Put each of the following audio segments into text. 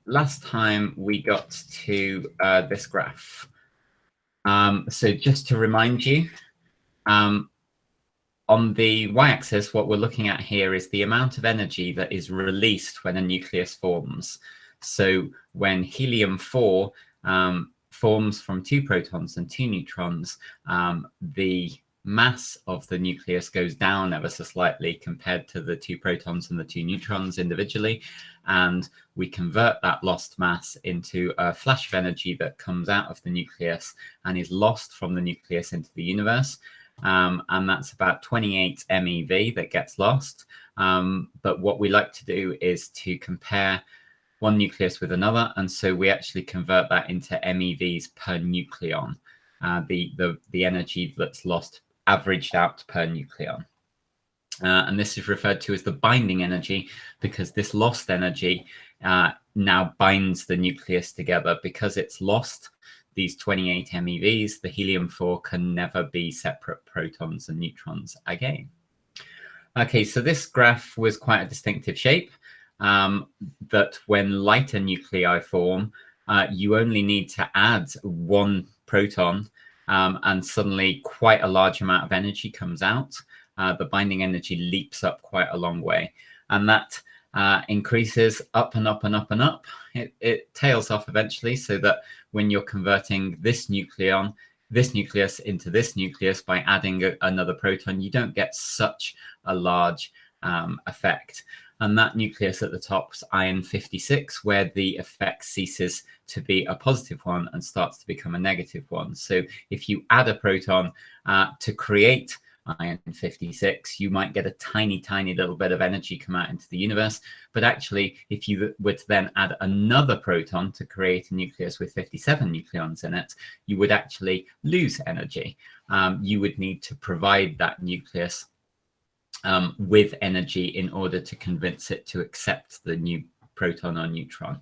last time we got to this graph. So just to remind you, on the y-axis, what we're looking at here is the amount of energy that is released when a nucleus forms. So when helium-4 forms from 2 protons and 2 neutrons, the mass of the nucleus goes down ever so slightly compared to the 2 protons and the 2 neutrons individually. And we convert that lost mass into a flash of energy that comes out of the nucleus and is lost from the nucleus into the universe. And that's about 28 MeV that gets lost. But what we like to do is to compare one nucleus with another, and so we actually convert that into MeVs per nucleon, the energy that's lost averaged out per nucleon. And this is referred to as the binding energy, because this lost energy now binds the nucleus together. Because it's lost these 28 MeVs, the helium-4 can never be separate protons and neutrons again. Okay, so this graph was quite a distinctive shape. That when lighter nuclei form, you only need to add 1 proton and suddenly quite a large amount of energy comes out. The binding energy leaps up quite a long way, and that increases up and up and up and up. It tails off eventually, so that when you're converting this nucleus into this nucleus by adding another proton, you don't get such a large effect. And that nucleus at the top is iron 56, where the effect ceases to be a positive one and starts to become a negative one. So if you add a proton to create iron 56, you might get a tiny, tiny little bit of energy come out into the universe. But actually, if you were to then add another proton to create a nucleus with 57 nucleons in it, you would actually lose energy. You would need to provide that nucleus with energy in order to convince it to accept the new proton or neutron.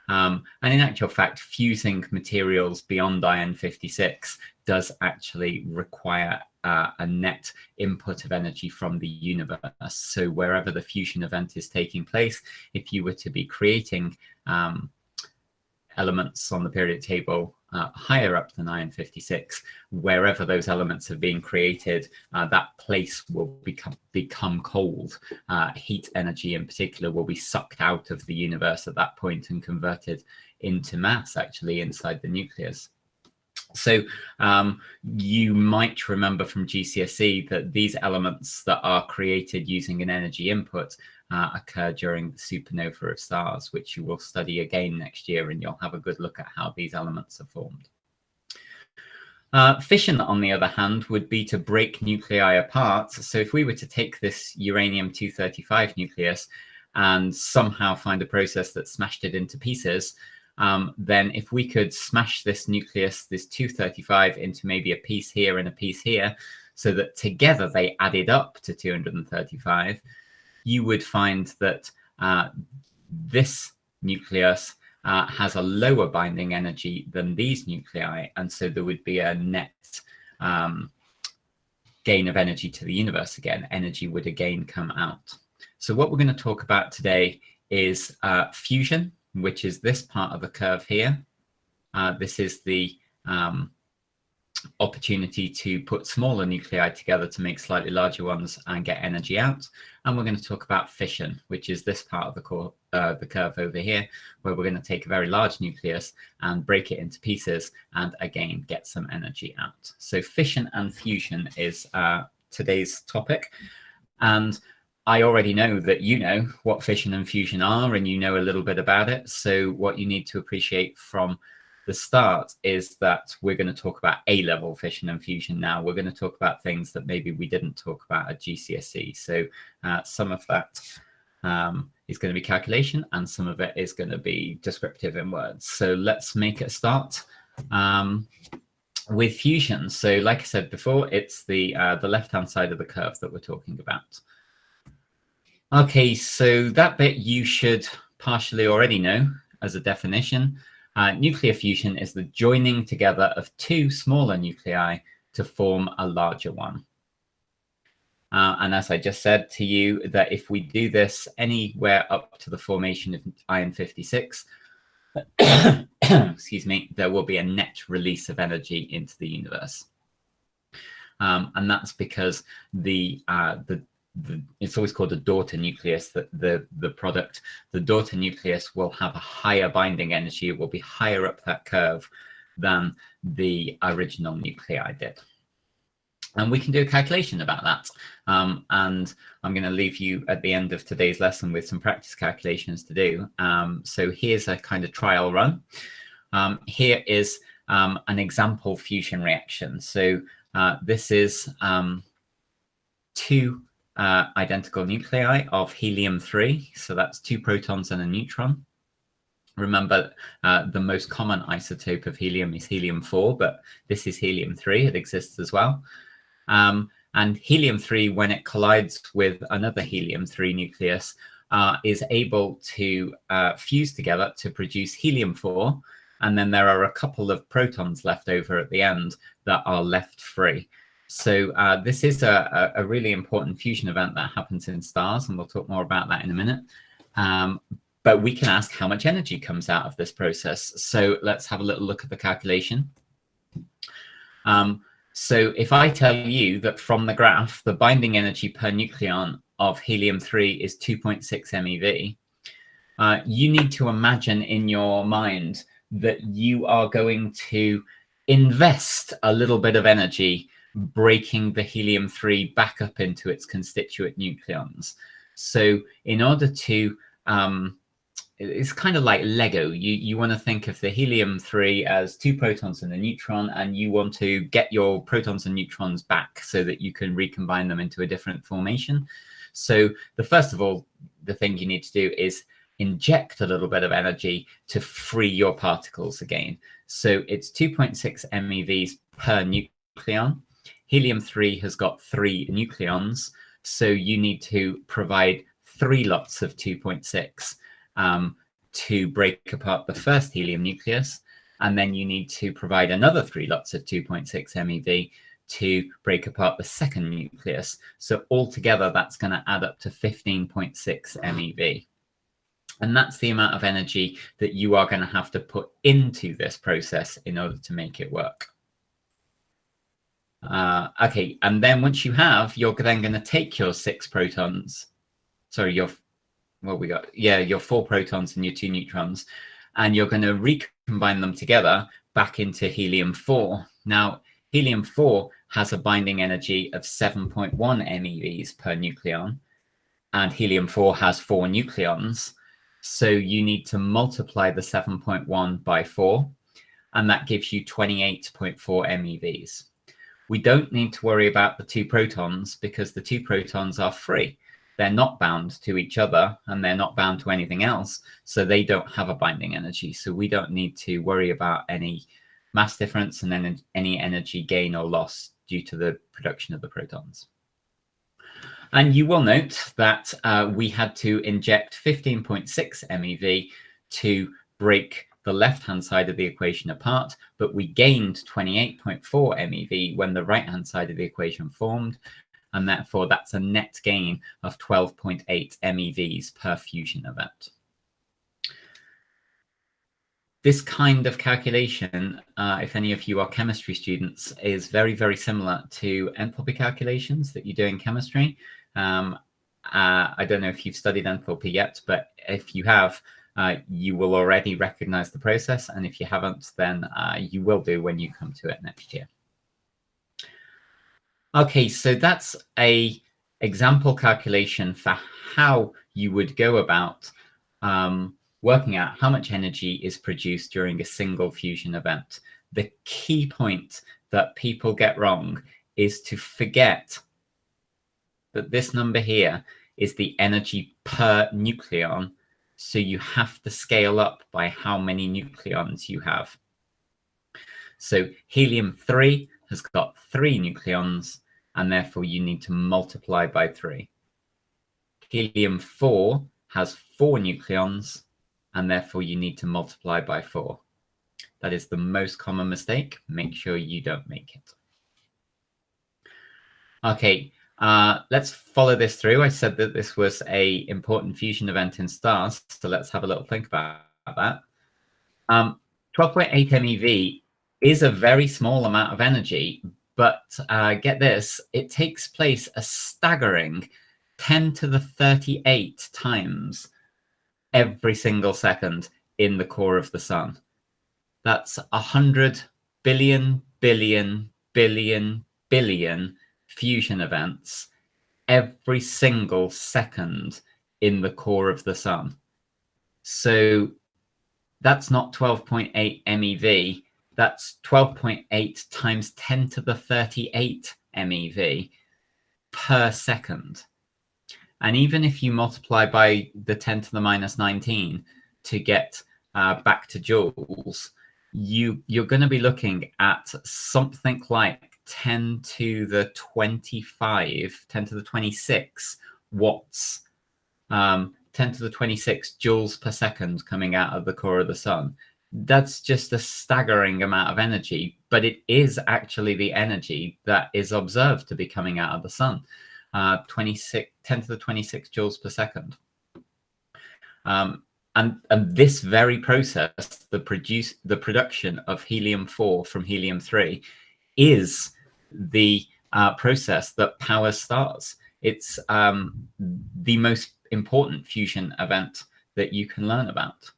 And in actual fact, fusing materials beyond iron 56 does actually require a net input of energy from the universe. So wherever the fusion event is taking place, if you were to be creating elements on the periodic table higher up than iron 56, wherever those elements are being created, that place will become cold. Heat energy in particular will be sucked out of the universe at that point and converted into mass actually inside the nucleus. So you might remember from GCSE that these elements that are created using an energy input occur during the supernova of stars, which you will study again next year, and you'll have a good look at how these elements are formed. Fission, on the other hand, would be to break nuclei apart. So if we were to take this uranium-235 nucleus and somehow find a process that smashed it into pieces, then if we could smash this nucleus, this 235, into maybe a piece here and a piece here, so that together they added up to 235, you would find that this nucleus has a lower binding energy than these nuclei, and so there would be a net gain of energy to the universe again. Energy would again come out. So what we're going to talk about today is fusion, which is this part of the curve here. This is the opportunity to put smaller nuclei together to make slightly larger ones and get energy out. And we're going to talk about fission, which is this part of the curve over here, where we're going to take a very large nucleus and break it into pieces and again get some energy out. So fission and fusion is today's topic. And I already know that you know what fission and fusion are, and you know a little bit about it. So what you need to appreciate from the start is that we're going to talk about A-level fission and fusion now. We're going to talk about things that maybe we didn't talk about at GCSE. So some of that is going to be calculation, and some of it is going to be descriptive in words. So let's make a start with fusion. So like I said before, it's the left-hand side of the curve that we're talking about. Okay, so that bit you should partially already know as a definition. Nuclear fusion is the joining together of 2 smaller nuclei to form a larger one. And as I just said to you, that if we do this anywhere up to the formation of iron 56, excuse me, there will be a net release of energy into the universe. And that's because it's always called a daughter nucleus, that the product, the daughter nucleus will have a higher binding energy. It will be higher up that curve than the original nuclei did. And we can do a calculation about that. And I'm going to leave you at the end of today's lesson with some practice calculations to do. So here's a kind of trial run. Here is an example fusion reaction. So this is two identical nuclei of helium-3. So that's 2 protons and a neutron. Remember, the most common isotope of helium is helium-4, but this is helium-3. It exists as well. And helium-3, when it collides with another helium-3 nucleus, is able to fuse together to produce helium-4. And then there are a couple of protons left over at the end that are left free. So this is a really important fusion event that happens in stars, and we'll talk more about that in a minute. But we can ask how much energy comes out of this process. So let's have a little look at the calculation. So if I tell you that from the graph, the binding energy per nucleon of helium-3 is 2.6 MeV, you need to imagine in your mind that you are going to invest a little bit of energy breaking the helium-3 back up into its constituent nucleons. So in order to it's kind of like Lego. You want to think of the helium-3 as 2 protons and a neutron, and you want to get your protons and neutrons back so that you can recombine them into a different formation. So first of all, the thing you need to do is inject a little bit of energy to free your particles again. So it's 2.6 MeVs per nucleon. Helium-3 has got 3 nucleons, so you need to provide 3 lots of 2.6 to break apart the first helium nucleus, and then you need to provide another 3 lots of 2.6 MeV to break apart the second nucleus. So altogether, that's going to add up to 15.6 MeV. And that's the amount of energy that you are going to have to put into this process in order to make it work. Okay, and then once you have, you're then going to take your 6 protons, sorry, your 4 protons and your 2 neutrons, and you're going to recombine them together back into helium-4. Now, helium-4 has a binding energy of 7.1 MeVs per nucleon, and helium-4 has 4 nucleons. So you need to multiply the 7.1 by 4, and that gives you 28.4 MeVs. We don't need to worry about the 2 protons because the 2 protons are free. They're not bound to each other, and they're not bound to anything else, so they don't have a binding energy. So we don't need to worry about any mass difference and then any energy gain or loss due to the production of the protons. And you will note that we had to inject 15.6 MeV to break the left-hand side of the equation apart, but we gained 28.4 MeV when the right-hand side of the equation formed, and therefore that's a net gain of 12.8 MeVs per fusion event. This kind of calculation, if any of you are chemistry students, is very, very similar to enthalpy calculations that you do in chemistry. I don't know if you've studied enthalpy yet, but if you have, you will already recognize the process. And if you haven't, then you will do when you come to it next year. Okay, so that's a example calculation for how you would go about working out how much energy is produced during a single fusion event. The key point that people get wrong is to forget that this number here is the energy per nucleon. So you have to scale up by how many nucleons you have. So helium-3 has got 3 nucleons, and therefore you need to multiply by 3. Helium-4 has 4 nucleons, and therefore you need to multiply by 4. That is the most common mistake. Make sure you don't make it. Okay, let's follow this through. I said that this was an important fusion event in stars, so let's have a little think about that. 12.8 MeV is a very small amount of energy, but get this, it takes place a staggering 10 to the 38 times every single second in the core of the sun. That's 100 billion, billion, billion, billion fusion events every single second in the core of the sun. So that's not 12.8 MeV, that's 12.8 times 10 to the 38 MeV per second. And even if you multiply by the 10 to the minus 19 to get back to joules, you're going to be looking at something like 10 to the 25, 10 to the 26 watts, 10 to the 26 joules per second coming out of the core of the sun. That's just a staggering amount of energy, but it is actually the energy that is observed to be coming out of the sun. 10 to the 26 joules per second. And this very process, the production of helium-4 from helium-3, is the process that powers stars. It's the most important fusion event that you can learn about.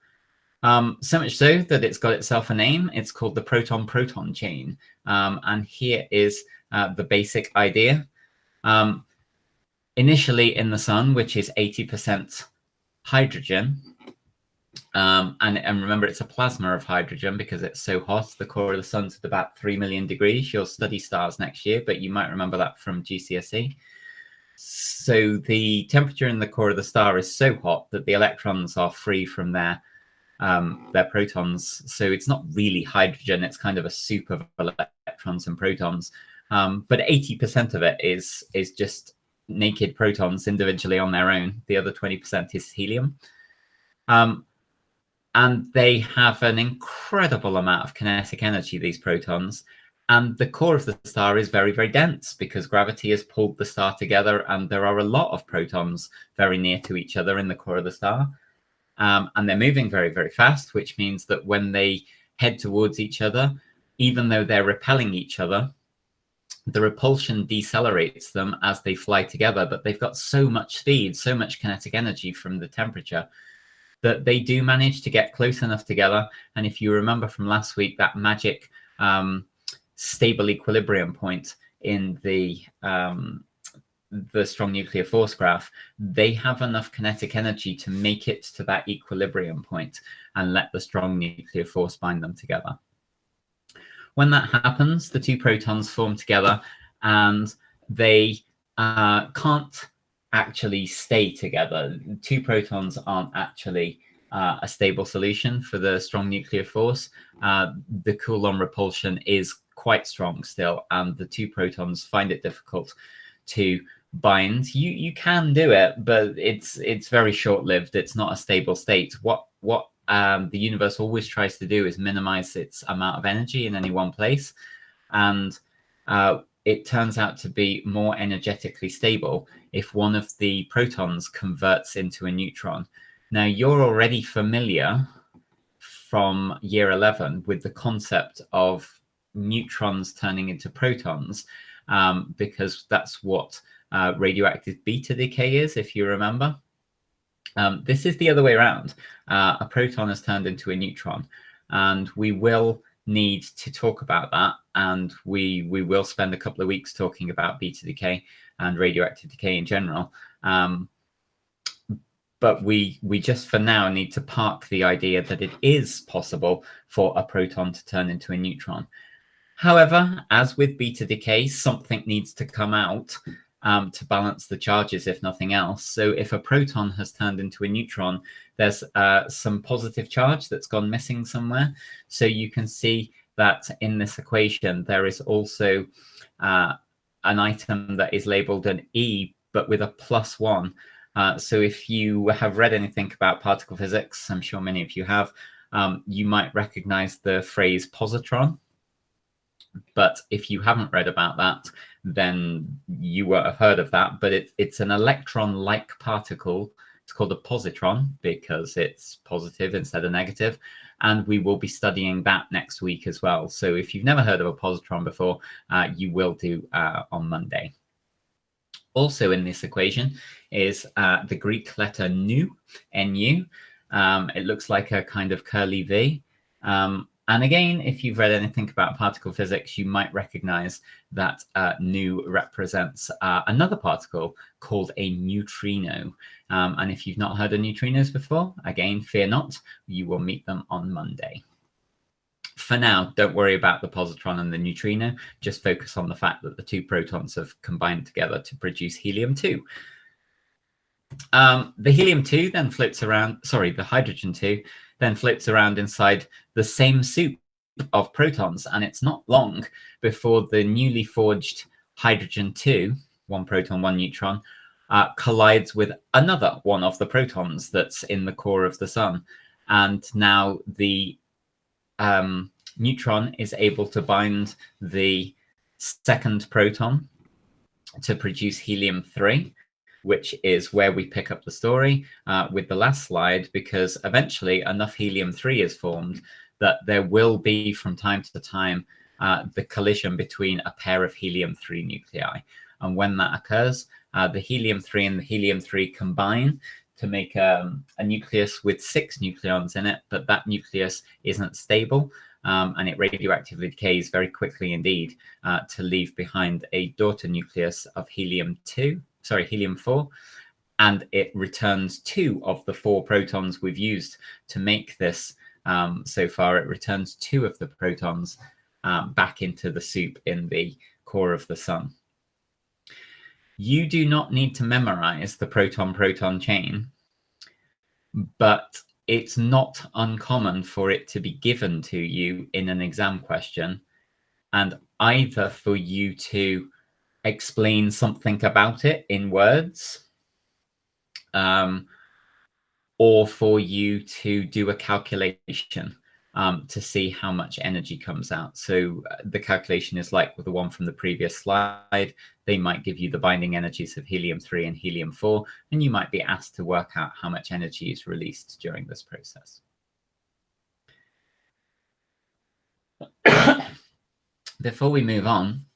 So much so that it's got itself a name. It's called the proton-proton chain. And here is the basic idea. Initially in the sun, which is 80% hydrogen, and remember, it's a plasma of hydrogen because it's so hot. The core of the sun's at about 3 million degrees. You'll study stars next year, but you might remember that from GCSE. So the temperature in the core of the star is so hot that the electrons are free from their protons. So it's not really hydrogen. It's kind of a soup of electrons and protons. But 80% of it is just naked protons individually on their own. The other 20% is helium. And they have an incredible amount of kinetic energy, these protons. And the core of the star is very, very dense because gravity has pulled the star together, and there are a lot of protons very near to each other in the core of the star. And they're moving very, very fast, which means that when they head towards each other, even though they're repelling each other, the repulsion decelerates them as they fly together, but they've got so much speed, so much kinetic energy from the temperature that they do manage to get close enough together. And if you remember from last week, that magic stable equilibrium point in the strong nuclear force graph, they have enough kinetic energy to make it to that equilibrium point and let the strong nuclear force bind them together. When that happens, the two protons form together, and they can't actually stay together. Two protons aren't actually a stable solution for the strong nuclear force. The Coulomb repulsion is quite strong still, and the two protons find it difficult to bind. You can do it, but it's very short-lived. It's not a stable state. What the universe always tries to do is minimize its amount of energy in any one place, and it turns out to be more energetically stable if one of the protons converts into a neutron. Now, you're already familiar from year 11 with the concept of neutrons turning into protons, because that's what radioactive beta decay is, if you remember. This is the other way around. A proton has turned into a neutron, and we will need to talk about that, and we will spend a couple of weeks talking about beta decay and radioactive decay in general. But we just for now need to park the idea that it is possible for a proton to turn into a neutron. However, as with beta decay, something needs to come out to balance the charges, if nothing else. So if a proton has turned into a neutron, there's some positive charge that's gone missing somewhere. So you can see that in this equation, there is also an item that is labeled an E, but with a +1. So if you have read anything about particle physics, I'm sure many of you have, you might recognize the phrase positron. But if you haven't read about that, then you won't have heard of that. But it's an electron-like particle. It's called a positron because it's positive instead of negative. and we will be studying that next week as well. So if you've never heard of a positron before, you will do on Monday. Also in this equation is the Greek letter nu, Nu. It looks like a kind of curly V. And again, if you've read anything about particle physics, you might recognize that nu represents another particle called a neutrino. And if you've not heard of neutrinos before, again, fear not, you will meet them on Monday. For now, don't worry about the positron and the neutrino. Just focus on the fact that the two protons have combined together to produce helium-2. The helium-2 then floats around, sorry, the hydrogen-2 then floats around inside the same soup of protons. And it's not long before the newly forged hydrogen-2, one proton, one neutron, collides with another one of the protons that's in the core of the sun. And now the neutron is able to bind the second proton to produce helium-3, which is where we pick up the story with the last slide, because eventually enough helium-3 is formed that there will be from time to time the collision between a pair of helium-3 nuclei. And when that occurs, the helium-3 and the helium-3 combine to make a nucleus with 6 nucleons in it, but that nucleus isn't stable, and it radioactively decays very quickly indeed to leave behind a daughter nucleus of helium-4, and it returns 2 of the 4 protons we've used to make this so far. It returns 2 of the protons back into the soup in the core of the sun. You do not need to memorize the proton-proton chain, but it's not uncommon for it to be given to you in an exam question, and either for you to explain something about it in words, or for you to do a calculation to see how much energy comes out. So the calculation is like with the one from the previous slide. They might give you the binding energies of helium-3 and helium-4, and you might be asked to work out how much energy is released during this process. Before we move on,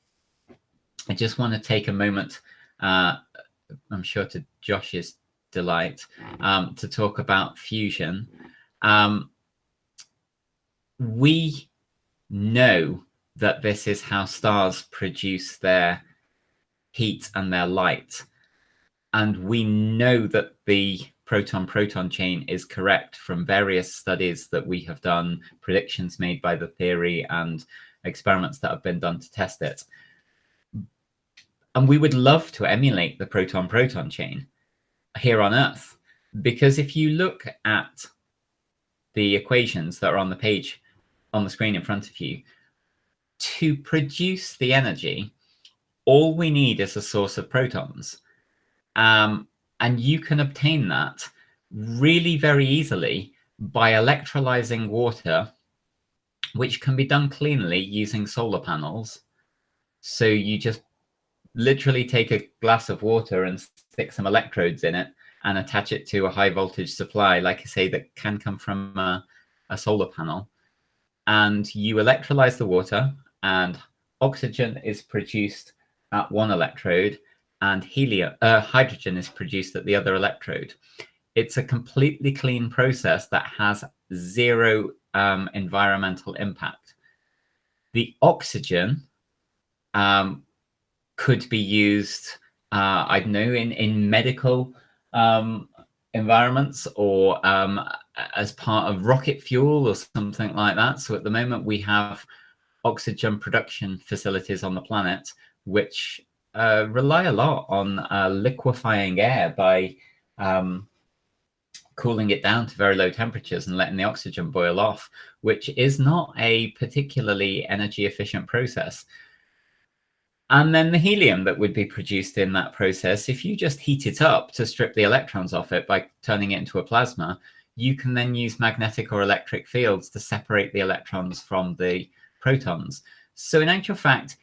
I just want to take a moment, I'm sure to Josh's delight, to talk about fusion. We know that this is how stars produce their heat and their light. And we know that the proton-proton chain is correct from various studies that we have done, predictions made by the theory, and experiments that have been done to test it. And we would love to emulate the proton-proton chain here on Earth, because if you look at the equations that are on the page on the screen in front of you, to produce the energy, all we need is a source of protons. And you can obtain that really very easily by electrolyzing water, which can be done cleanly using solar panels. So you just literally take a glass of water and stick some electrodes in it and attach it to a high voltage supply, like I say, that can come from a solar panel. And you electrolyze the water, and oxygen is produced at one electrode, and hydrogen is produced at the other electrode. It's a completely clean process that has zero environmental impact. The oxygen could be used, I don't know, in medical environments, or as part of rocket fuel or something like that. So at the moment we have oxygen production facilities on the planet which rely a lot on liquefying air by cooling it down to very low temperatures and letting the oxygen boil off, which is not a particularly energy efficient process. And then the helium that would be produced in that process, if you just heat it up to strip the electrons off it by turning it into a plasma, you can then use magnetic or electric fields to separate the electrons from the protons. So in actual fact,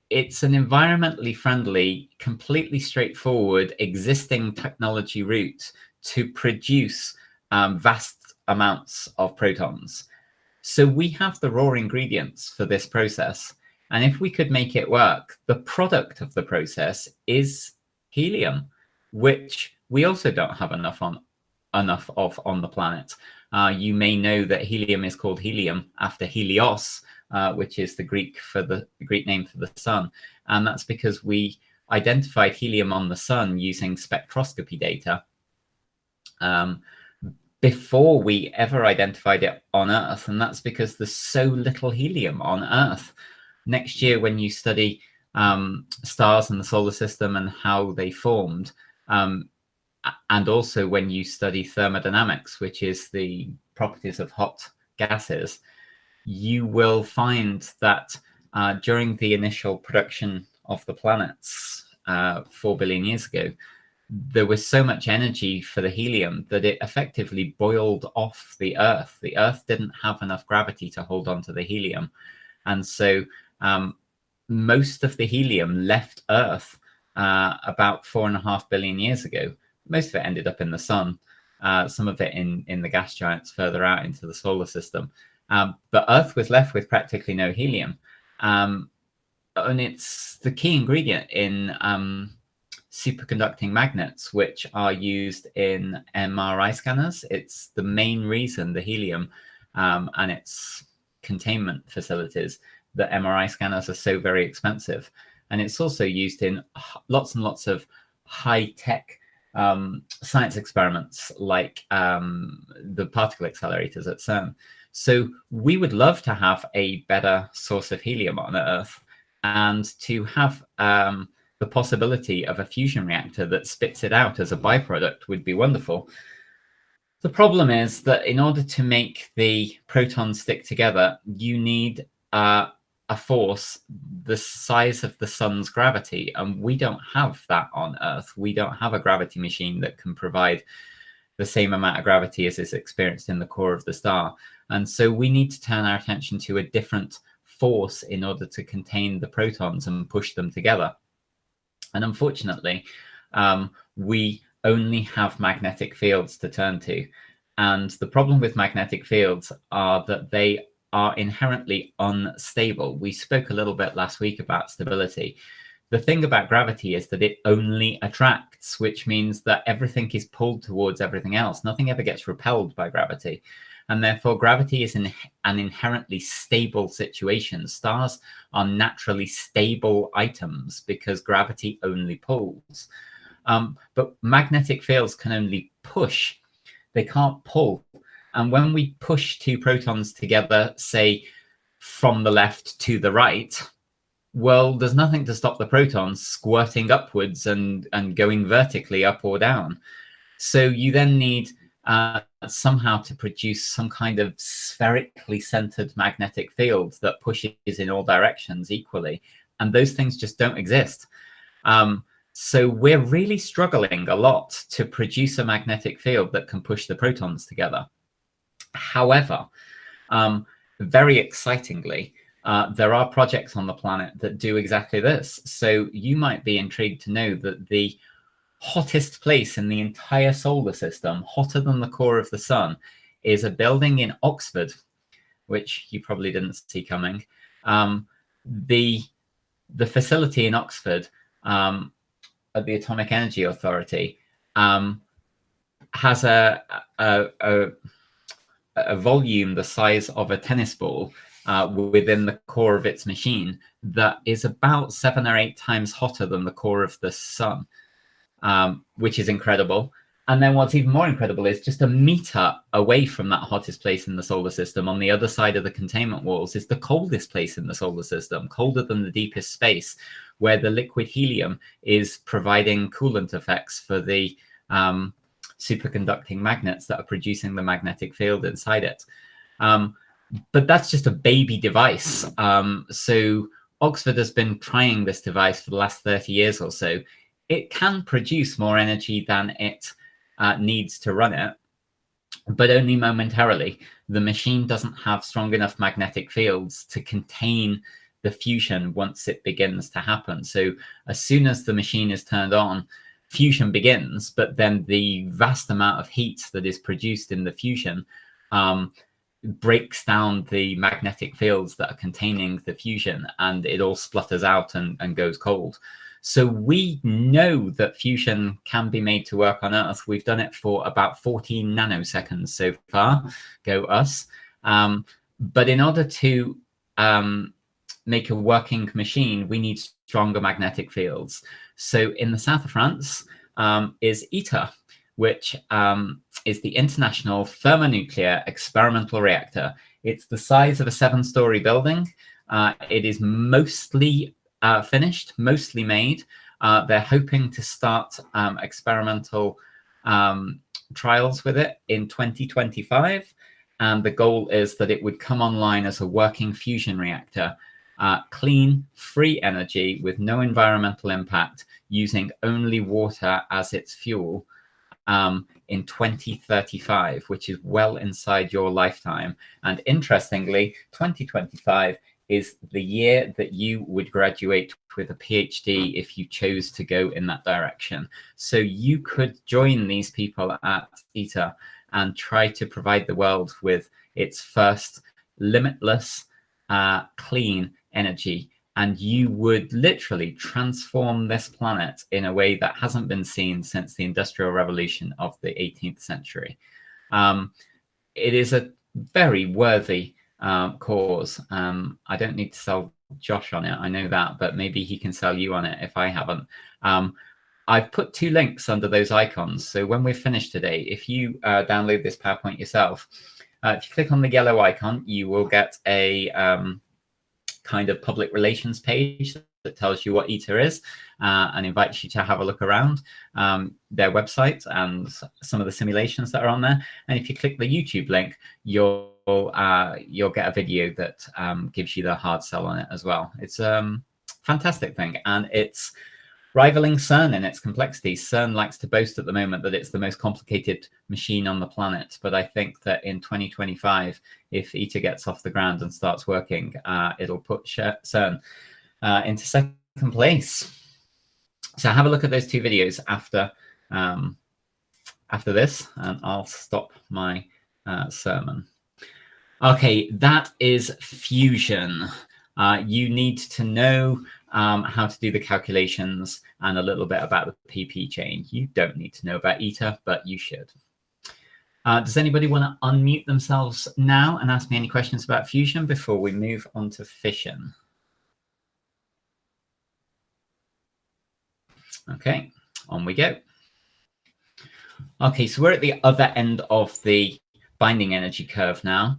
it's an environmentally friendly, completely straightforward, existing technology route to produce vast amounts of protons. So we have the raw ingredients for this process. And if we could make it work, the product of the process is helium, which we also don't have enough of on the planet. You may know that helium is called helium after Helios, which is the Greek name for the sun. And that's because we identified helium on the sun using spectroscopy data before we ever identified it on Earth. And that's because there's so little helium on Earth. Next year, when you study stars in the solar system and how they formed, and also when you study thermodynamics, which is the properties of hot gases, you will find that during the initial production of the planets 4 billion years ago, there was so much energy for the helium that it effectively boiled off the Earth. The Earth didn't have enough gravity to hold on to the helium. And so most of the helium left Earth about 4.5 billion years ago. Most of it ended up in the sun, some of it in the gas giants further out into the solar system. But Earth was left with practically no helium. And it's the key ingredient in superconducting magnets, which are used in MRI scanners. It's the main reason the helium and its containment facilities, that MRI scanners are so very expensive. And it's also used in lots and lots of high-tech science experiments like the particle accelerators at CERN. So we would love to have a better source of helium on Earth, and to have the possibility of a fusion reactor that spits it out as a byproduct would be wonderful. The problem is that in order to make the protons stick together, you need a force the size of the sun's gravity, and we don't have that on Earth. We don't have a gravity machine that can provide the same amount of gravity as is experienced in the core of the star. And so we need to turn our attention to a different force in order to contain the protons and push them together. And unfortunately, we only have magnetic fields to turn to. And the problem with magnetic fields are that they are inherently unstable. We spoke a little bit last week about stability. The thing about gravity is that it only attracts, which means that everything is pulled towards everything else. Nothing ever gets repelled by gravity. And therefore, gravity is an inherently stable situation. Stars are naturally stable items because gravity only pulls. But magnetic fields can only push. They can't pull. And when we push two protons together, say, from the left to the right, well, there's nothing to stop the protons squirting upwards and going vertically up or down. So you then need somehow to produce some kind of spherically centered magnetic field that pushes in all directions equally. And those things just don't exist. So we're really struggling a lot to produce a magnetic field that can push the protons together. However, very excitingly, there are projects on the planet that do exactly this. So you might be intrigued to know that the hottest place in the entire solar system, hotter than the core of the sun, is a building in Oxford, which you probably didn't see coming. The facility in Oxford at the Atomic Energy Authority has a volume the size of a tennis ball within the core of its machine that is about 7 or 8 times hotter than the core of the sun, which is incredible. And then what's even more incredible is just a meter away from that hottest place in the solar system, on the other side of the containment walls, is the coldest place in the solar system, colder than the deepest space, where the liquid helium is providing coolant effects for the superconducting magnets that are producing the magnetic field inside it. But that's just a baby device. So Oxford has been trying this device for the last 30 years or so. It can produce more energy than it needs to run it, but only momentarily. The machine doesn't have strong enough magnetic fields to contain the fusion once it begins to happen. So as soon as the machine is turned on, fusion begins, but then the vast amount of heat that is produced in the fusion breaks down the magnetic fields that are containing the fusion, and it all splutters out and goes cold. So we know that fusion can be made to work on Earth. We've done it for about 14 nanoseconds so far. Go us. But in order to make a working machine, we need stronger magnetic fields. So in the south of France is ITER, which is the International Thermonuclear Experimental Reactor. It's the size of a 7-story building. It is mostly finished, mostly made. They're hoping to start experimental trials with it in 2025. And the goal is that it would come online as a working fusion reactor, clean, free energy with no environmental impact, using only water as its fuel in 2035, which is well inside your lifetime. And interestingly, 2025 is the year that you would graduate with a PhD if you chose to go in that direction. So you could join these people at ITER and try to provide the world with its first limitless, clean energy. And you would literally transform this planet in a way that hasn't been seen since the Industrial Revolution of the 18th century. It is a very worthy cause. I don't need to sell Josh on it, I know that, but maybe he can sell you on it if I haven't. I've put 2 links under those icons. So when we're finished today, if you download this PowerPoint yourself, if you click on the yellow icon, you will get a kind of public relations page that tells you what ITER is and invites you to have a look around their website and some of the simulations that are on there. And if you click the YouTube link, you'll get a video that gives you the hard sell on it as well. It's a fantastic thing, and it's rivaling CERN in its complexity. CERN likes to boast at the moment that it's the most complicated machine on the planet, but I think that in 2025, if ITER gets off the ground and starts working, it'll put CERN into second place. So have a look at those 2 videos after this, and I'll stop my sermon. Okay, that is fusion. You need to know how to do the calculations and a little bit about the PP chain. You don't need to know about ITER, but you should. Does anybody want to unmute themselves now and ask me any questions about fusion before we move on to fission? Okay, on we go. Okay, so we're at the other end of the binding energy curve now.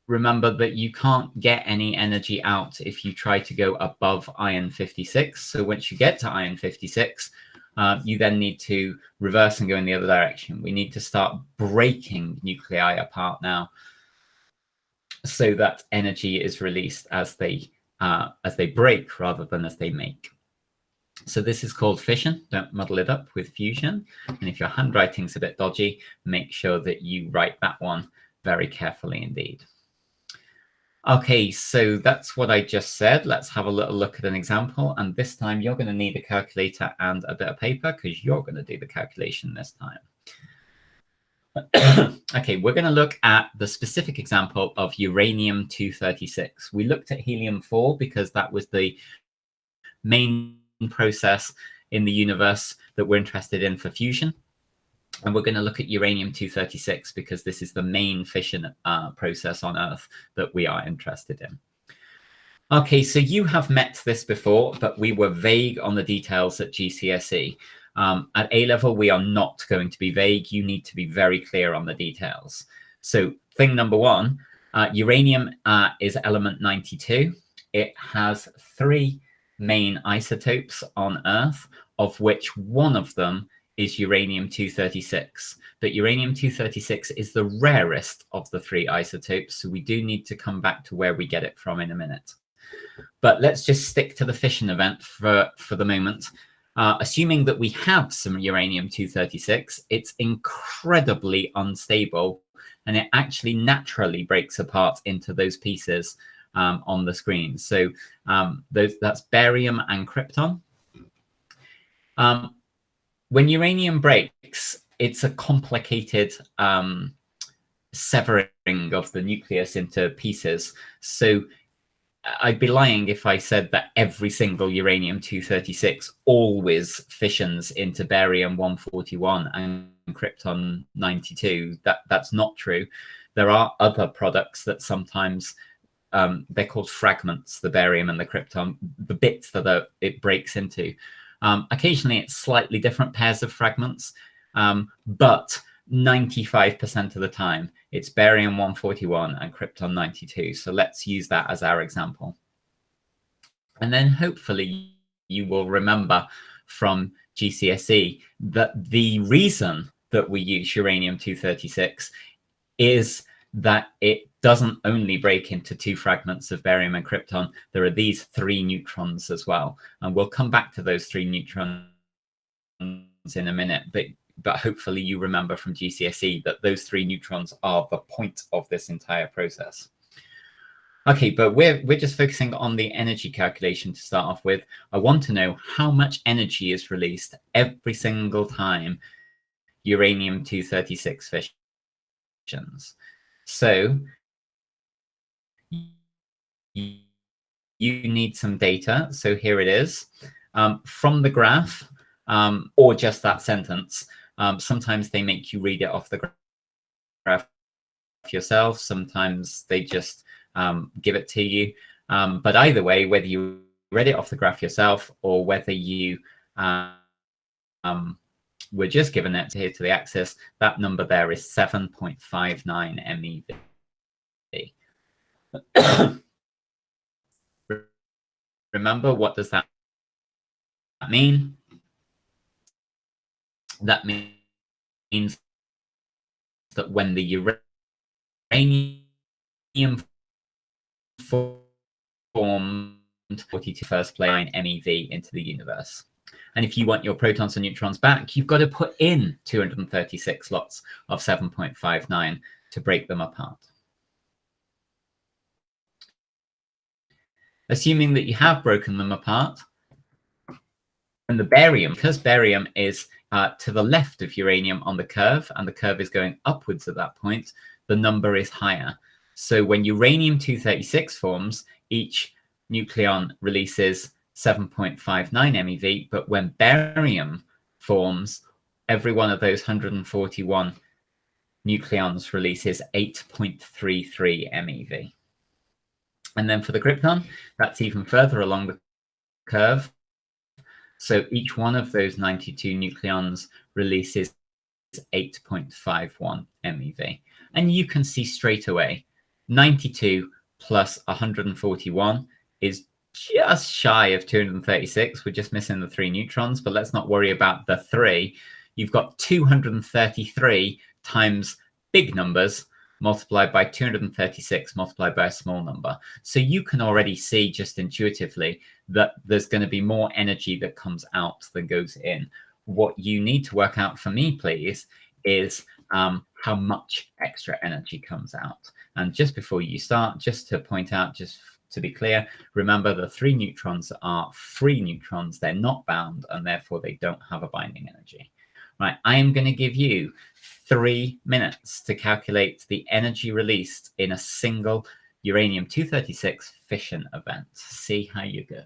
Remember that you can't get any energy out if you try to go above iron 56. So once you get to iron 56, you then need to reverse and go in the other direction. We need to start breaking nuclei apart now so that energy is released as they break rather than as they make. So this is called fission. Don't muddle it up with fusion. And if your handwriting's a bit dodgy, make sure that you write that one very carefully indeed. Okay, so that's what I just said. Let's have a little look at an example. And this time you're going to need a calculator and a bit of paper because you're going to do the calculation this time. Okay, we're going to look at the specific example of uranium-236. We looked at helium-4 because that was the main process in the universe that we're interested in for fusion. And we're going to look at uranium-236 because this is the main fission process on Earth that we are interested in. Okay, so you have met this before, but we were vague on the details at GCSE. At A-level, we are not going to be vague. You need to be very clear on the details. So thing number 1, uranium is element 92. It has 3 main isotopes on Earth, of which one of them is uranium-236. But uranium-236 is the rarest of the 3 isotopes, so we do need to come back to where we get it from in a minute. But let's just stick to the fission event for the moment. Assuming that we have some uranium-236, it's incredibly unstable, and it actually naturally breaks apart into those pieces on the screen. So that's barium and krypton. When uranium breaks, it's a complicated severing of the nucleus into pieces. So I'd be lying if I said that every single uranium-236 always fissions into barium-141 and krypton-92. That's not true. There are other products that sometimes they're called fragments, the barium and the krypton, the bits that it breaks into. Occasionally, it's slightly different pairs of fragments, but 95% of the time, it's barium-141 and krypton-92. So let's use that as our example. And then hopefully you will remember from GCSE that the reason that we use uranium-236 is that it doesn't only break into two fragments of barium and krypton. There are these three neutrons as well. And we'll come back to those three neutrons in a minute, but hopefully you remember from GCSE that those three neutrons are the point of this entire process. Okay, but we're just focusing on the energy calculation to start off with. I want to know how much energy is released every single time uranium-236 fissions. So you need some data. So here it is. From the graph, or just that sentence, sometimes they make you read it off the graph yourself. Sometimes they just give it to you. But either way, whether you read it off the graph yourself or whether you were just given it here to the axis, that number there is 7.59 MeV. Remember, what does that mean? That means that when the uranium formed 42 first plane MeV into the universe. And if you want your protons and neutrons back, you've got to put in 236 lots of 7.59 to break them apart. Assuming that you have broken them apart, and the barium, because barium is to the left of uranium on the curve, and the curve is going upwards at that point, the number is higher. So when uranium-236 forms, each nucleon releases 7.59 MeV, but when barium forms, every one of those 141 nucleons releases 8.33 MeV. And then for the krypton, that's even further along the curve. So each one of those 92 nucleons releases 8.51 MeV. And you can see straight away, 92 plus 141 is just shy of 236. We're just missing the three neutrons, but let's not worry about the three. You've got 233 times big numbers multiplied by 236 multiplied by a small number. So you can already see just intuitively that there's going to be more energy that comes out than goes in. What you need to work out for me, please, is how much extra energy comes out. And just before you start, just to point out, just to be clear, remember the three neutrons are free neutrons. They're not bound, and therefore they don't have a binding energy. Right, I am going to give you 3 minutes to calculate the energy released in a single uranium-236 fission event. See how you go.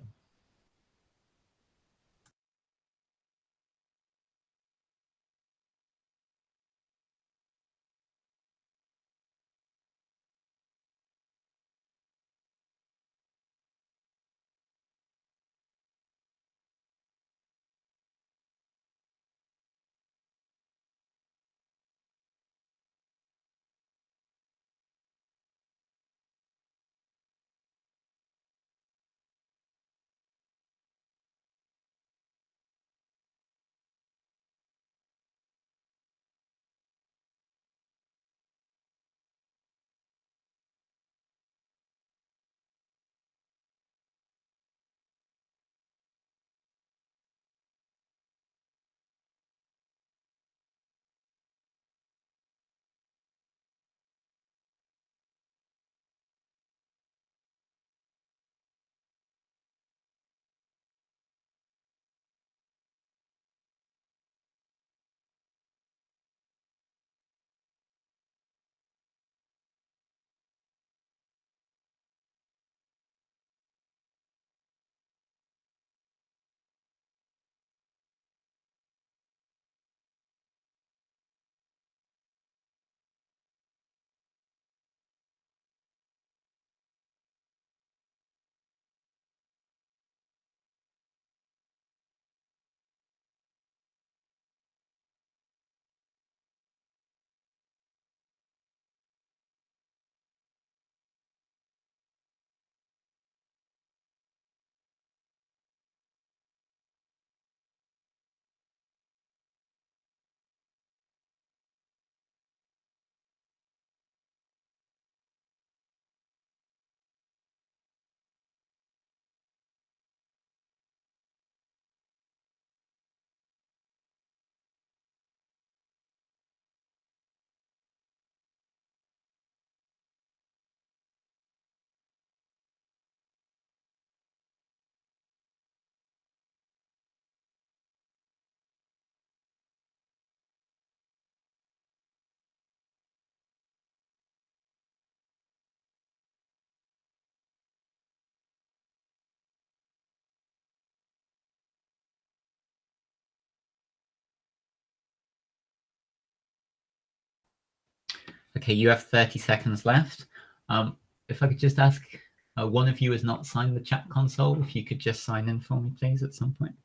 Okay, you have 30 seconds left. If I could just ask, one of you has not signed the chat console. If you could just sign in for me, please, at some point.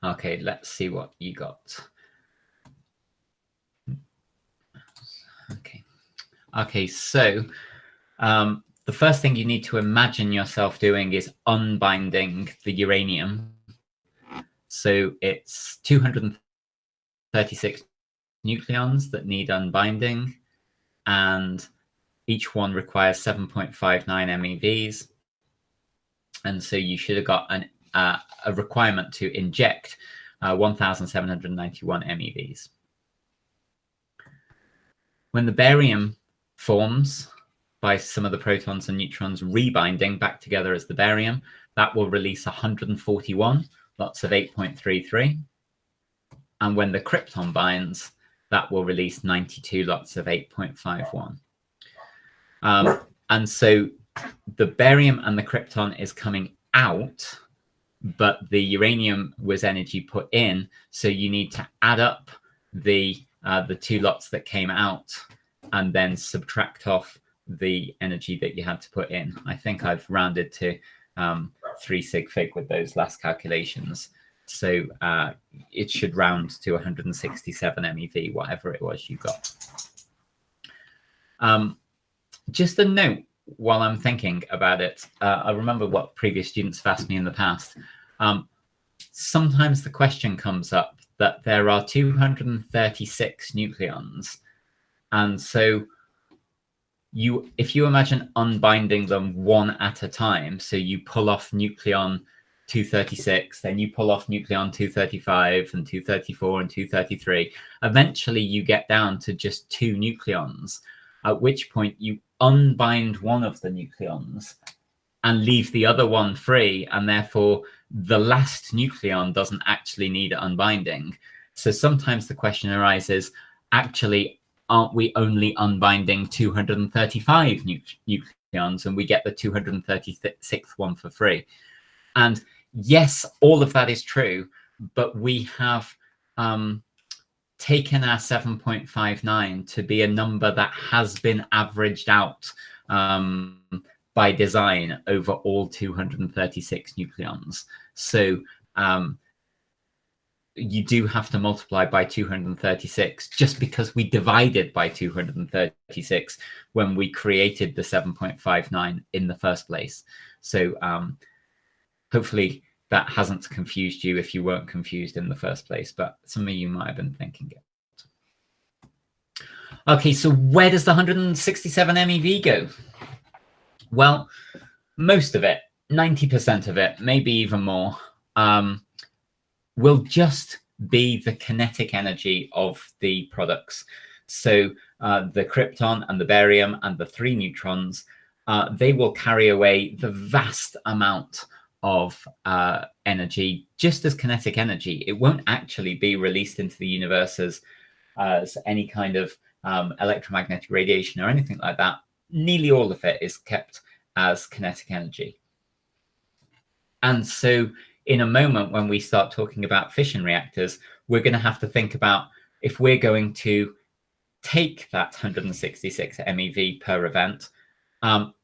Okay, let's see what you got. Okay, so the first thing you need to imagine yourself doing is unbinding the uranium. So it's 236 nucleons that need unbinding, and each one requires 7.59 MeVs. And so you should have got a requirement to inject 1,791 MeVs. When the barium forms by some of the protons and neutrons rebinding back together as the barium, that will release 141 lots of 8.33. And when the krypton binds, that will release 92 lots of 8.51. And so the barium and the krypton is coming out, but the uranium was energy put in. So you need to add up the two lots that came out and then subtract off the energy that you had to put in. I think I've rounded to 3 sig fig with those last calculations. So it should round to 167 MeV, whatever it was you got. Just a note while I'm thinking about it, I remember what previous students have asked me in the past. Sometimes the question comes up that there are 236 nucleons. And so if you imagine unbinding them one at a time, so you pull off nucleon 236, then you pull off nucleon 235 and 234 and 233, eventually you get down to just 2 nucleons, at which point you unbind one of the nucleons and leave the other one free, and therefore the last nucleon doesn't actually need unbinding. So sometimes the question arises, actually, aren't we only unbinding 235 nucleons and we get the 236th one for free? And yes, all of that is true, but we have taken our 7.59 to be a number that has been averaged out by design over all 236 nucleons. So you do have to multiply by 236 just because we divided by 236 when we created the 7.59 in the first place. So hopefully that hasn't confused you if you weren't confused in the first place, but some of you might have been thinking it. Okay, so where does the 167 MeV go? Well, most of it, 90% of it, maybe even more, will just be the kinetic energy of the products. So the krypton and the barium and the 3 neutrons, they will carry away the vast amount of energy just as kinetic energy. It won't actually be released into the universe as any kind of electromagnetic radiation or anything like that. Nearly all of it is kept as kinetic energy. And so in a moment when we start talking about fission reactors, we're going to have to think about if we're going to take that 166 MeV per event,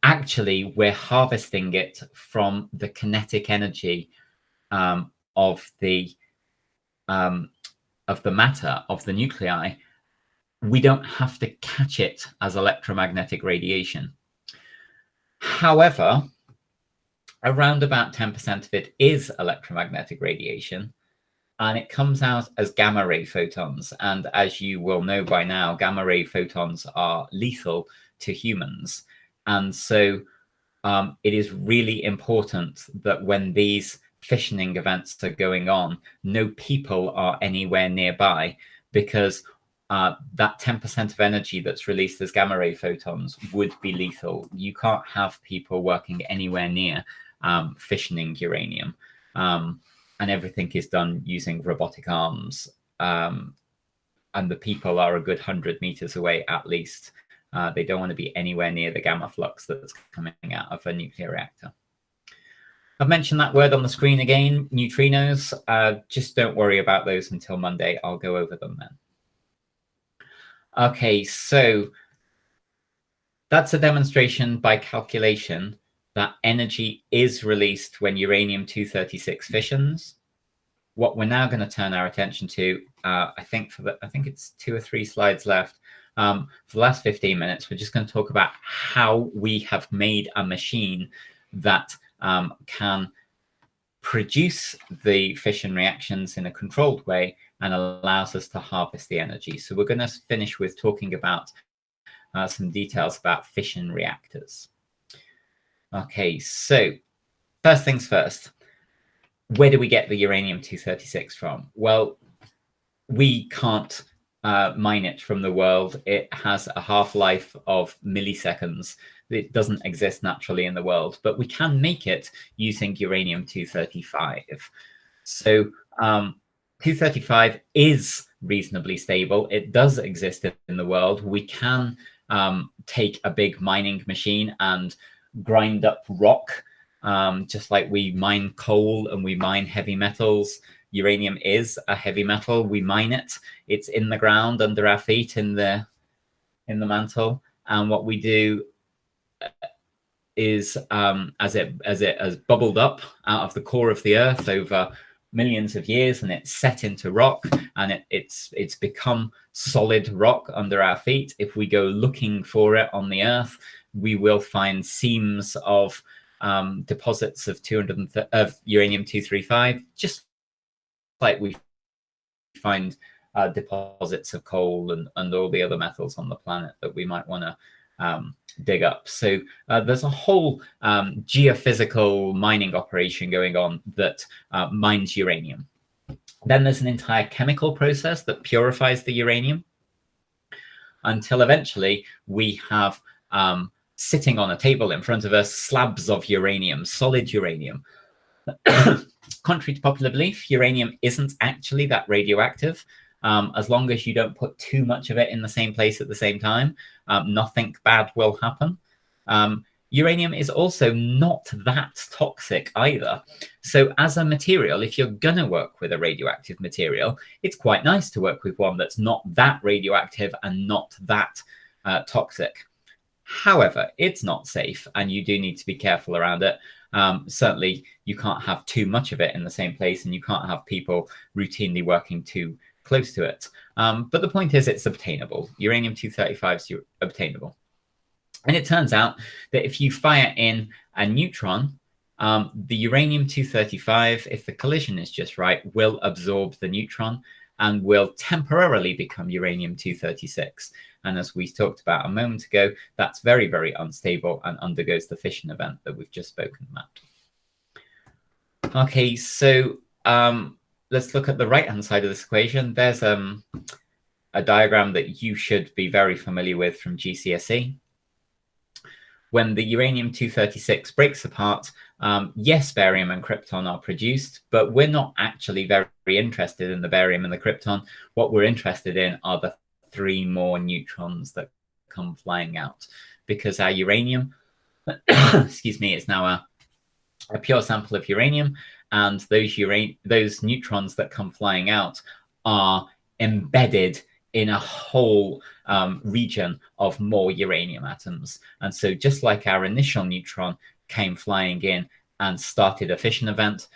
actually we're harvesting it from the kinetic energy of the matter, of the nuclei. We don't have to catch it as electromagnetic radiation. However, around about 10% of it is electromagnetic radiation, and it comes out as gamma ray photons. And as you will know by now, gamma ray photons are lethal to humans. And so it is really important that when these fissioning events are going on, no people are anywhere nearby, because that 10% of energy that's released as gamma ray photons would be lethal. You can't have people working anywhere near fissioning uranium. and everything is done using robotic arms. And the people are a good 100 meters away at least. They don't want to be anywhere near the gamma flux that's coming out of a nuclear reactor. I've mentioned that word on the screen again, neutrinos. Just don't worry about those until Monday. I'll go over them then. Okay, so that's a demonstration by calculation that energy is released when uranium-236 fissions. What we're now going to turn our attention to, I think it's 2 or 3 slides left. For the last 15 minutes, we're just going to talk about how we have made a machine that can produce the fission reactions in a controlled way and allows us to harvest the energy. So we're going to finish with talking about some details about fission reactors. Okay, so first things first, where do we get the uranium-236 from? Well, we can't mine it from the world. It has a half-life of milliseconds. It doesn't exist naturally in the world, but we can make it using uranium-235. So 235 is reasonably stable. It does exist in the world. We can take a big mining machine and grind up rock, just like we mine coal and we mine heavy metals. Uranium is a heavy metal. We mine it. It's in the ground under our feet in the mantle. And what we do is, as it has bubbled up out of the core of the Earth over millions of years, and it's set into rock, and it's become solid rock under our feet. If we go looking for it on the Earth, we will find seams of deposits of uranium-235, just like we find deposits of coal and all the other metals on the planet that we might want to dig up. So there's a whole geophysical mining operation going on that mines uranium. Then there's an entire chemical process that purifies the uranium until eventually we have sitting on a table in front of us slabs of uranium, solid uranium. Contrary to popular belief, uranium isn't actually that radioactive. As long as you don't put too much of it in the same place at the same time, nothing bad will happen. Uranium is also not that toxic either. So as a material, if you're going to work with a radioactive material, it's quite nice to work with one that's not that radioactive and not that toxic. However, it's not safe, and you do need to be careful around it. Certainly, you can't have too much of it in the same place, and you can't have people routinely working too close to it. But the point is, it's obtainable. Uranium-235 is obtainable. And it turns out that if you fire in a neutron, the uranium-235, if the collision is just right, will absorb the neutron and will temporarily become uranium-236. And as we talked about a moment ago, that's very, very unstable and undergoes the fission event that we've just spoken about. Okay, so let's look at the right-hand side of this equation. There's a diagram that you should be very familiar with from GCSE. When the uranium-236 breaks apart, yes, barium and krypton are produced, but we're not actually very interested in the barium and the krypton. What we're interested in are the 3 more neutrons that come flying out, because our uranium, excuse me, is now a pure sample of uranium, and those neutrons that come flying out are embedded in a whole region of more uranium atoms. And so just like our initial neutron came flying in and started a fission event,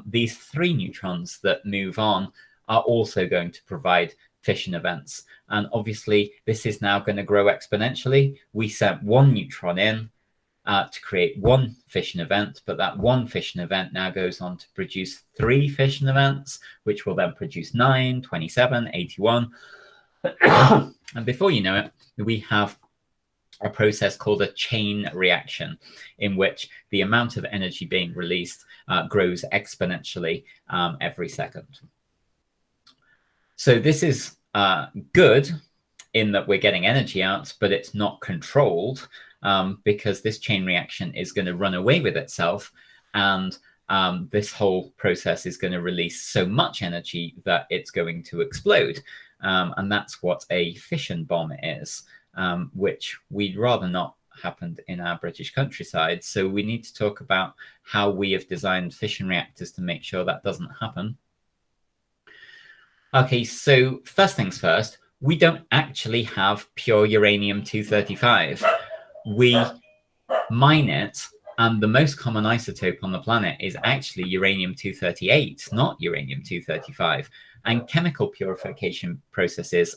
these 3 neutrons that move on are also going to provide fission events. And obviously, this is now going to grow exponentially. We sent 1 neutron in to create 1 fission event, but that 1 fission event now goes on to produce 3 fission events, which will then produce 9, 27, 81. And before you know it, we have a process called a chain reaction, in which the amount of energy being released grows exponentially every second. So this is good in that we're getting energy out, but it's not controlled, because this chain reaction is going to run away with itself and this whole process is going to release so much energy that it's going to explode. And that's what a fission bomb is, which we'd rather not happened in our British countryside. So we need to talk about how we have designed fission reactors to make sure that doesn't happen. Okay, so first things first, we don't actually have pure uranium-235. We mine it, and the most common isotope on the planet is actually uranium-238, not uranium-235. And chemical purification processes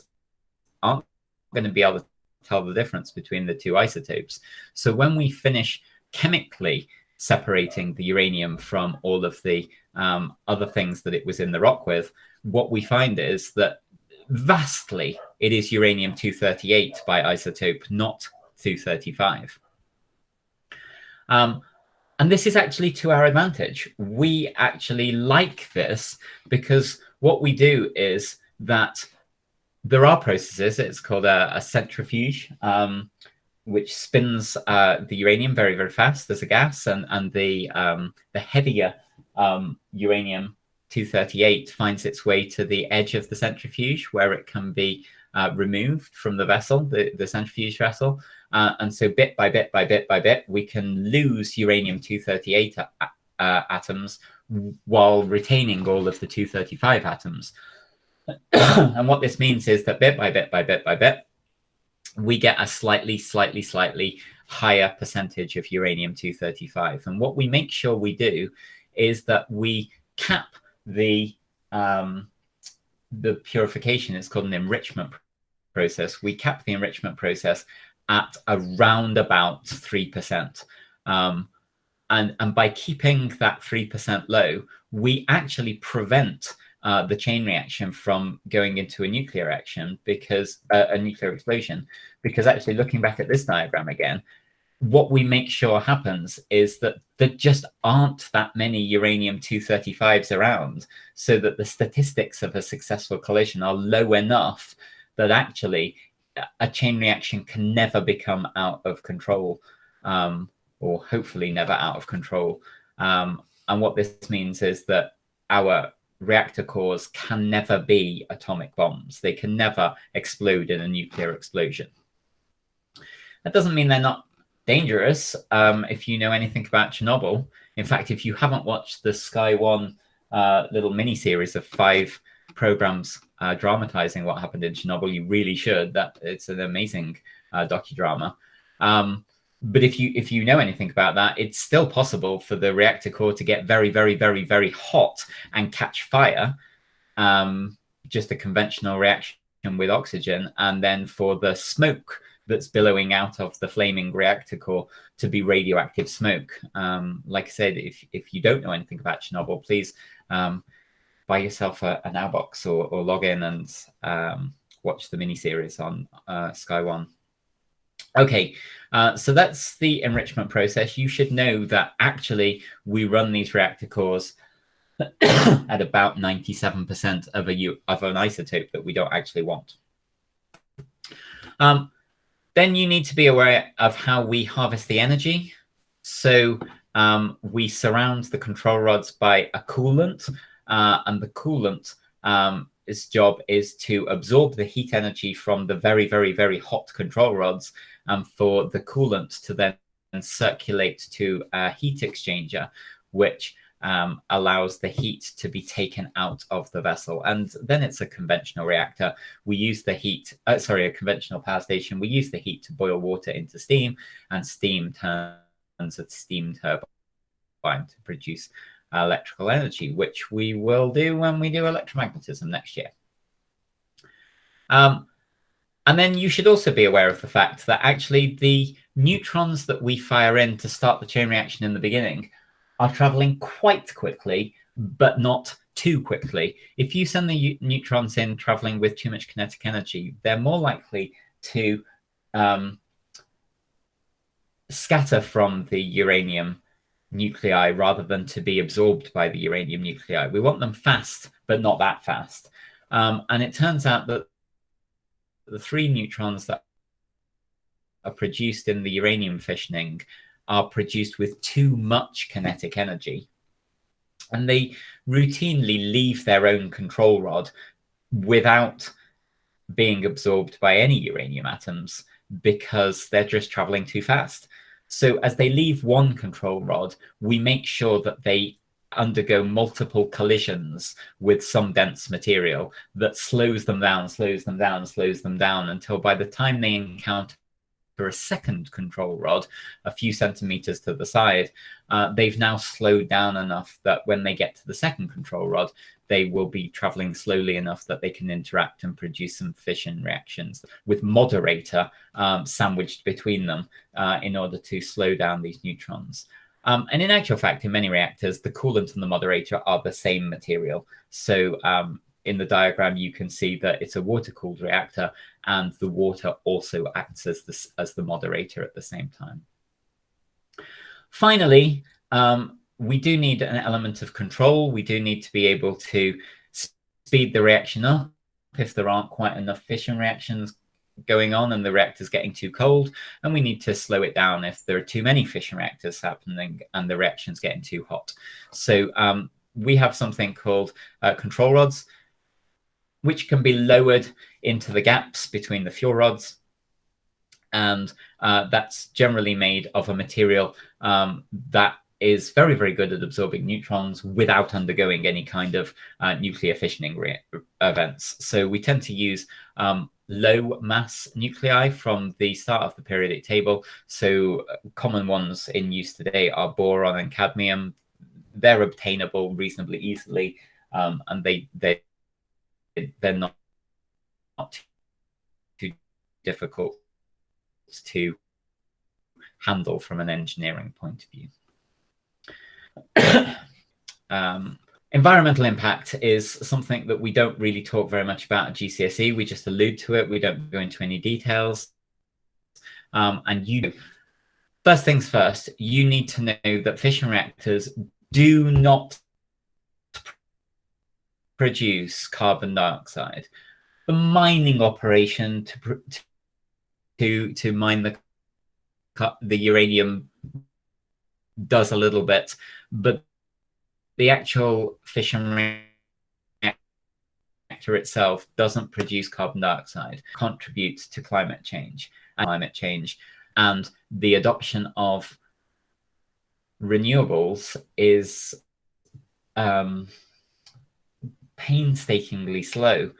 aren't going to be able to tell the difference between the two isotopes. So when we finish chemically separating the uranium from all of the other things that it was in the rock with, what we find is that vastly it is uranium-238 by isotope, not 235. And this is actually to our advantage. We actually like this because what we do is that there are processes, it's called a centrifuge, which spins the uranium very, very fast as a gas, and the heavier uranium-238 finds its way to the edge of the centrifuge where it can be removed from the vessel, the centrifuge vessel. And so bit by bit by bit by bit, we can lose uranium-238 atoms while retaining all of the 235 atoms. And what this means is that bit by bit by bit by bit, we get a slightly higher percentage of uranium-235. And what we make sure we do is that we cap the purification. It's called an enrichment process. We cap the enrichment process at around about 3%. And by keeping that 3% low, we actually prevent the chain reaction from going into a nuclear reaction, because a nuclear explosion. Because actually, looking back at this diagram again, what we make sure happens is that there just aren't that many uranium-235s around, so that the statistics of a successful collision are low enough that actually a chain reaction can never become out of control, or hopefully never out of control. And what this means is that our reactor cores can never be atomic bombs. They can never explode in a nuclear explosion. That doesn't mean they're not dangerous. If you know anything about Chernobyl, in fact, if you haven't watched the Sky One little mini series of 5 programs dramatizing what happened in Chernobyl, you really should. That it's an amazing docudrama. But if you know anything about that, it's still possible for the reactor core to get very, very, very, very hot and catch fire, just a conventional reaction with oxygen, and then for the smoke that's billowing out of the flaming reactor core to be radioactive smoke. Like I said, if you don't know anything about Chernobyl, please buy yourself a Now box or log in and watch the miniseries on Sky One. Okay, so that's the enrichment process. You should know that actually we run these reactor cores at about 97% of an isotope that we don't actually want. Then you need to be aware of how we harvest the energy. So we surround the control rods by a coolant, and the coolant, its job is to absorb the heat energy from the very, very, very hot control rods, and for the coolant to then circulate to a heat exchanger, which allows the heat to be taken out of the vessel. And then it's a conventional reactor. We use the heat, a conventional power station. We use the heat to boil water into steam, and steam turns a steam turbine to produce electrical energy, which we will do when we do electromagnetism next year. And then you should also be aware of the fact that actually the neutrons that we fire in to start the chain reaction in the beginning are traveling quite quickly, but not too quickly. If you send the neutrons in traveling with too much kinetic energy, they're more likely to scatter from the uranium nuclei rather than to be absorbed by the uranium nuclei. We want them fast, but not that fast. And it turns out that the 3 neutrons that are produced in the uranium fissioning are produced with too much kinetic energy. And they routinely leave their own control rod without being absorbed by any uranium atoms because they're just traveling too fast. So as they leave one control rod, we make sure that they undergo multiple collisions with some dense material that slows them down, slows them down, slows them down until by the time they encounter a second control rod a few centimeters to the side, they've now slowed down enough that when they get to the second control rod, they will be traveling slowly enough that they can interact and produce some fission reactions with moderator sandwiched between them in order to slow down these neutrons. And in actual fact, in many reactors, the coolant and the moderator are the same material. So in the diagram, you can see that it's a water-cooled reactor, and the water also acts as the moderator at the same time. Finally, we do need an element of control. We do need to be able to speed the reaction up if there aren't quite enough fission reactions going on and the reactor's getting too cold, and we need to slow it down if there are too many fission reactors happening and the reaction's getting too hot. So we have something called control rods, which can be lowered into the gaps between the fuel rods. And that's generally made of a material that is very, very good at absorbing neutrons without undergoing any kind of nuclear fissioning events. So we tend to use low mass nuclei from the start of the periodic table. So common ones in use today are boron and cadmium. They're obtainable reasonably easily, and they're not too difficult to handle from an engineering point of view. Environmental impact is something that we don't really talk very much about at GCSE. We just allude to it. We don't go into any details. And first things first, you need to know that fission reactors do not produce carbon dioxide. The mining operation to mine the uranium does a little bit, but the actual fission reactor itself doesn't produce carbon dioxide, contributes to climate change. And the adoption of renewables is painstakingly slow.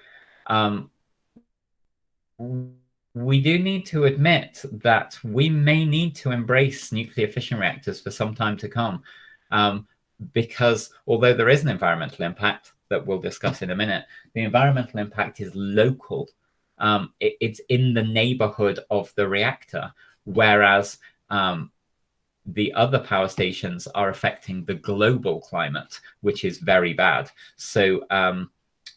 We do need to admit that we may need to embrace nuclear fission reactors for some time to come, because although there is an environmental impact that we'll discuss in a minute, the environmental impact is local. It's in the neighborhood of the reactor, whereas the other power stations are affecting the global climate, which is very bad. So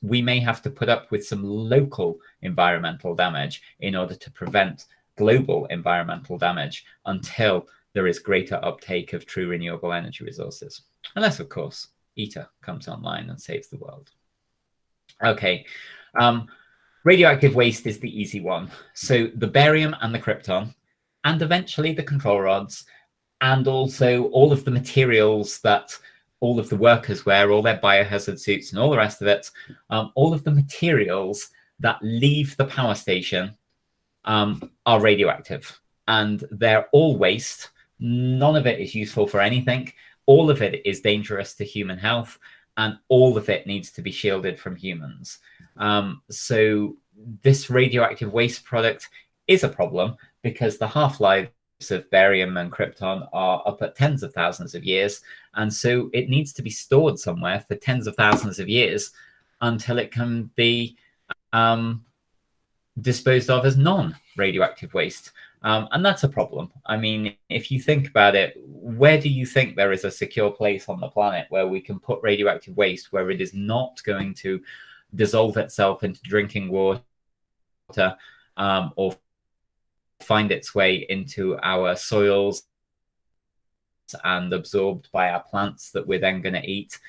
we may have to put up with some local environmental damage in order to prevent global environmental damage until there is greater uptake of true renewable energy resources. Unless, of course, ITER comes online and saves the world. Okay, radioactive waste is the easy one. So the barium and the krypton, and eventually the control rods, and also all of the materials that all of the workers wear, all their biohazard suits and all the rest of it, all of the materials that leave the power station are radioactive. And they're all waste. None of it is useful for anything. All of it is dangerous to human health, and all of it needs to be shielded from humans. So this radioactive waste product is a problem because the half-lives of barium and krypton are up at tens of thousands of years, and so it needs to be stored somewhere for tens of thousands of years until it can be disposed of as non-radioactive waste. And that's a problem. I mean, if you think about it, where do you think there is a secure place on the planet where we can put radioactive waste where it is not going to dissolve itself into drinking water or find its way into our soils and absorbed by our plants that we're then going to eat?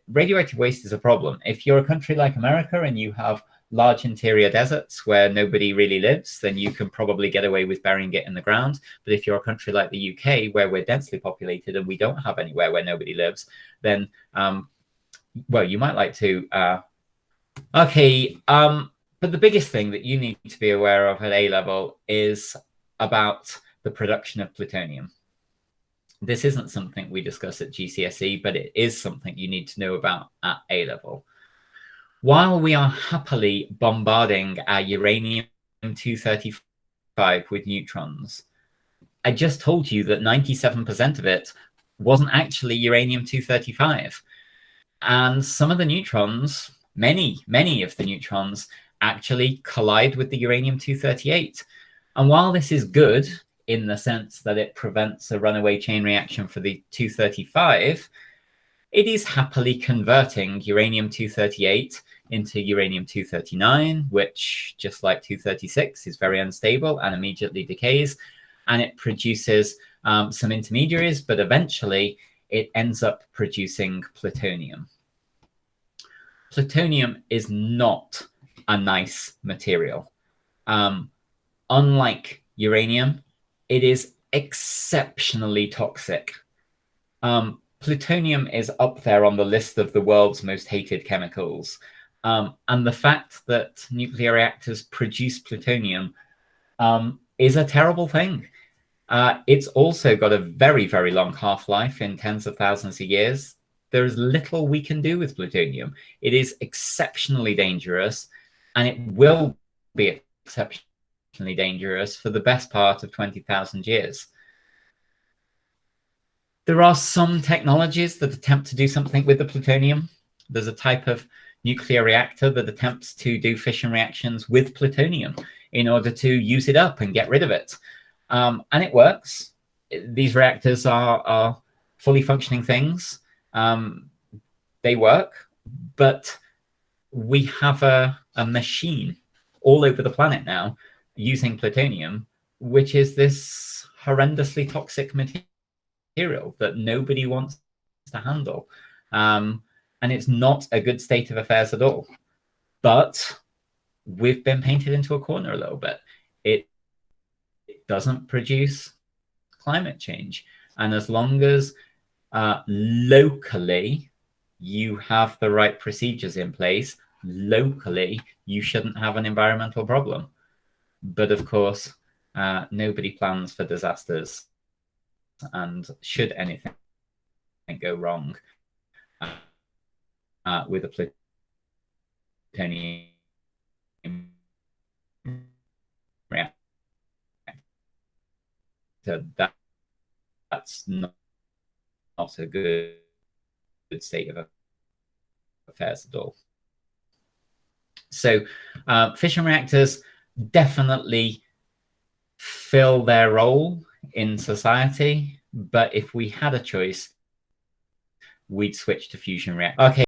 radioactive waste is a problem. If you're a country like America and you have large interior deserts where nobody really lives, then you can probably get away with burying it in the ground. But if you're a country like the UK, where we're densely populated and we don't have anywhere where nobody lives, then, well, you might like to... but the biggest thing that you need to be aware of at A-level is about the production of plutonium. This isn't something we discuss at GCSE, but it is something you need to know about at A-level. While we are happily bombarding our uranium-235 with neutrons, I just told you that 97% of it wasn't actually uranium-235. And some of the neutrons, many of the neutrons, actually collide with the uranium-238. And while this is good in the sense that it prevents a runaway chain reaction for the 235, it is happily converting uranium-238 into uranium-239, which, just like 236, is very unstable and immediately decays. And it produces some intermediaries, but eventually it ends up producing plutonium. Plutonium is not a nice material. Unlike uranium, it is exceptionally toxic. Plutonium is up there on the list of the world's most hated chemicals. And the fact that nuclear reactors produce plutonium is a terrible thing. It's also got a very, very long half-life in tens of thousands of years. There is little we can do with plutonium. It is exceptionally dangerous, and it will be exceptionally dangerous for the best part of 20,000 years. There are some technologies that attempt to do something with the plutonium. There's a type of nuclear reactor that attempts to do fission reactions with plutonium in order to use it up and get rid of it. And it works. These reactors are fully functioning things. They work, but we have a machine all over the planet now using plutonium, which is this horrendously toxic material that nobody wants to handle. And it's not a good state of affairs at all. But we've been painted into a corner a little bit. It doesn't produce climate change. And as long as locally you have the right procedures in place, locally you shouldn't have an environmental problem. But of course, nobody plans for disasters. And should anything go wrong with a plutonium reactor, that's not a good state of affairs at all. So fission reactors definitely fill their role in society, but if we had a choice, we'd switch to fusion reactors. Okay.